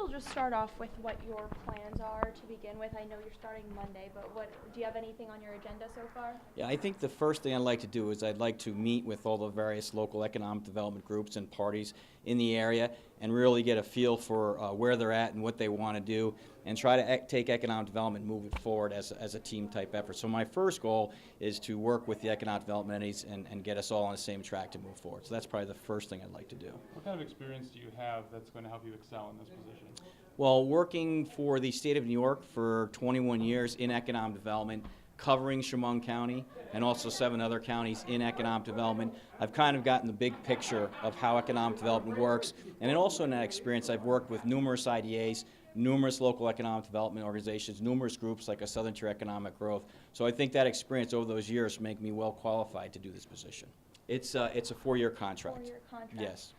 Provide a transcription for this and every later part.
we'll just start off with what your plans are to begin with. I know you're starting Monday, but do you have anything on your agenda so far? Yeah, I think the first thing I'd like to do is I'd like to meet with all the various local economic development groups and parties in the area and really get a feel for where they're at and what they want to do, and try to take economic development and move it forward as a team type effort. So my first goal is to work with the economic development entities and get us all on the same track to move forward. So that's probably the first thing I'd like to do. What kind of experience do you have that's going to help you excel in this position? Well, working for the state of New York for 21 years in economic development, covering Chemung County and also 7 other counties in economic development, I've kind of gotten the big picture of how economic development works. And then also in that experience, I've worked with numerous IDAs, numerous local economic development organizations, numerous groups like a Southern Tier Economic Growth. So I think that experience over those years make me well qualified to do this position. It's a 4-year contract. 4-year contract. Yes.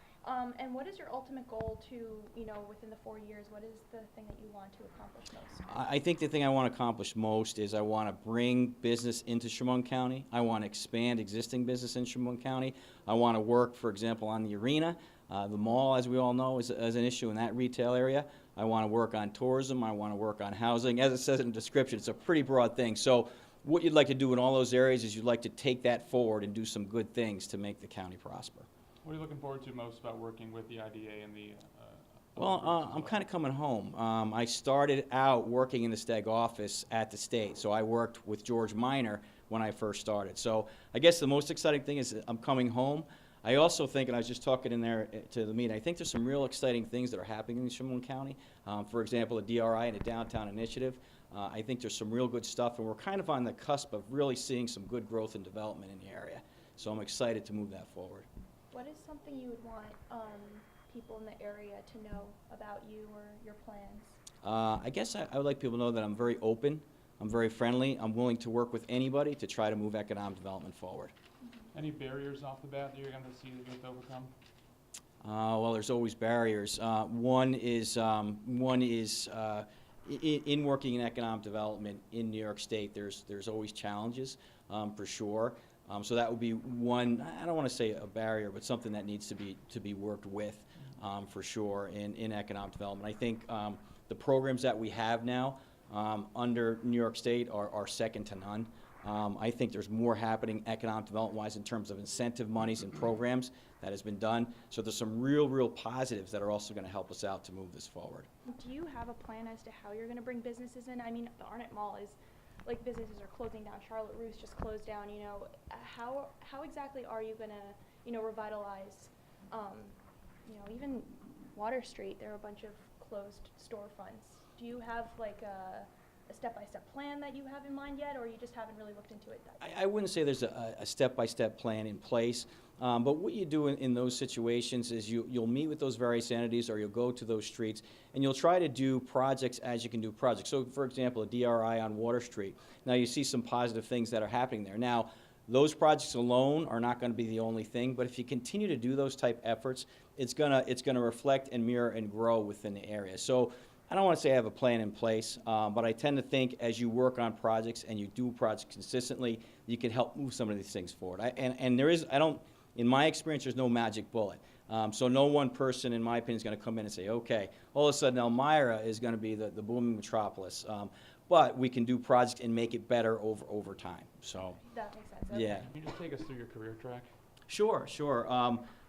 And what is your ultimate goal to, within the 4 years, what is the thing that you want to accomplish most? I think the thing I want to accomplish most is I want to bring business into Chemung County. I want to expand existing business in Chemung County. I want to work, for example, on the arena. The mall, as we all know, is an issue in that retail area. I want to work on tourism. I want to work on housing. As it says in the description, it's a pretty broad thing. So what you'd like to do in all those areas is you'd like to take that forward and do some good things to make the county prosper. What are you looking forward to most about working with the IDA and the Well, I'm kind of coming home. I started out working in the STEG office at the state, so I worked with George Minor when I first started. So I guess the most exciting thing is that I'm coming home. I also think, and I was just talking in there to the meeting, I think there's some real exciting things that are happening in Chemung County. For example, a DRI and a downtown initiative. I think there's some real good stuff, and we're kind of on the cusp of really seeing some good growth and development in the area. So I'm excited to move that forward. What is something you would want people in the area to know about you or your plans? I guess I would like people to know that I'm very open, I'm very friendly, I'm willing to work with anybody to try to move economic development forward. Any barriers off the bat that you're going to see that you have to overcome? Well, there's always barriers. One is in working in economic development in New York State, there's always challenges, for sure. So that would be one, I don't want to say a barrier, but something that needs to be worked with, for sure, in economic development. I think the programs that we have now under New York State are second to none. I think there's more happening economic development-wise in terms of incentive monies and programs that has been done. So there's some real positives that are also going to help us out to move this forward. Do you have a plan as to how you're going to bring businesses in? I mean, the Arnett Mall is, like, businesses are closing down. Charlotte Russe just closed down. How exactly are you going to, revitalize, even Water Street? There are a bunch of closed storefronts. Do you have like a step-by-step plan that you have in mind yet, or you just haven't really looked into it? I wouldn't say there's a step-by-step plan in place, but what you do in those situations is you'll meet with those various entities, or you'll go to those streets, and you'll try to do projects as you can do projects. So, for example, a DRI on Water Street. Now, you see some positive things that are happening there. Now, those projects alone are not going to be the only thing, but if you continue to do those type efforts, it's gonna reflect and mirror and grow within the area. So I don't want to say I have a plan in place, but I tend to think as you work on projects and you do projects consistently, you can help move some of these things forward. In my experience, there's no magic bullet. So no one person, in my opinion, is going to come in and say, okay, all of a sudden Elmira is going to be the booming metropolis. But we can do projects and make it better over time. So that makes sense. Okay. Yeah. Can you just take us through your career track? Sure.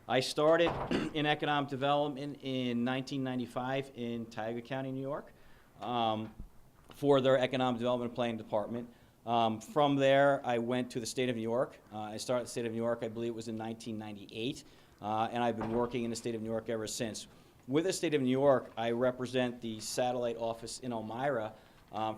I started in economic development in 1995 in Tioga County, New York, for their economic development planning department. From there, I went to the state of New York. I started at the state of New York, I believe it was in 1998, and I've been working in the state of New York ever since. With the state of New York, I represent the satellite office in Elmira.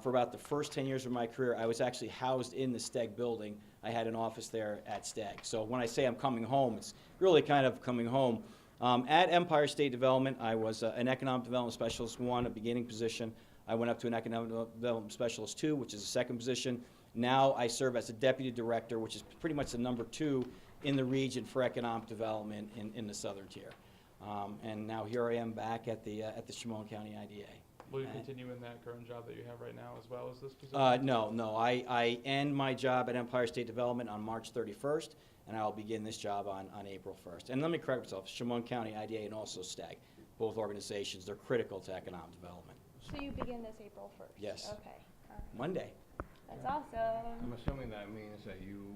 For about the first 10 years of my career, I was actually housed in the STEG building. I had an office there at STEG. So when I say I'm coming home, it's really kind of coming home. At Empire State Development, I was an Economic Development Specialist 1, a beginning position. I went up to an Economic Development Specialist 2, which is a second position. Now I serve as a Deputy Director, which is pretty much the number 2 in the region for economic development in the Southern Tier. And now here I am back at the Chemung County IDA. Will you continue in that current job that you have right now as well as this position? No. I end my job at Empire State Development on March 31st, and I'll begin this job on April 1st. And let me correct myself, Chemung County IDA and also STAG. both organizations. They're critical to economic development. So you begin this April 1st? Yes. Okay, all right. Monday. That's awesome. I'm assuming that means that you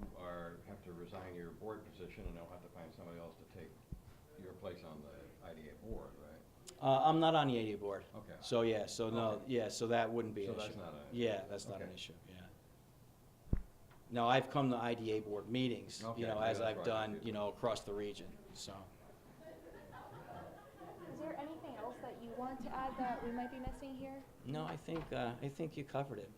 have to resign your board position and they'll have to find somebody else to take your place on the IDA board, right? I'm not on the ADA board. Okay. So, yeah, so no, Okay. yeah, so that wouldn't be an So issue. that's not a- Yeah, that's not an okay. issue, yeah. No, I've come to IDA board meetings, Okay, you know, yeah, as that's I've right, done, you you know, across the region, so. Is there anything else that you want to add that we might be missing here? No, I think you covered it.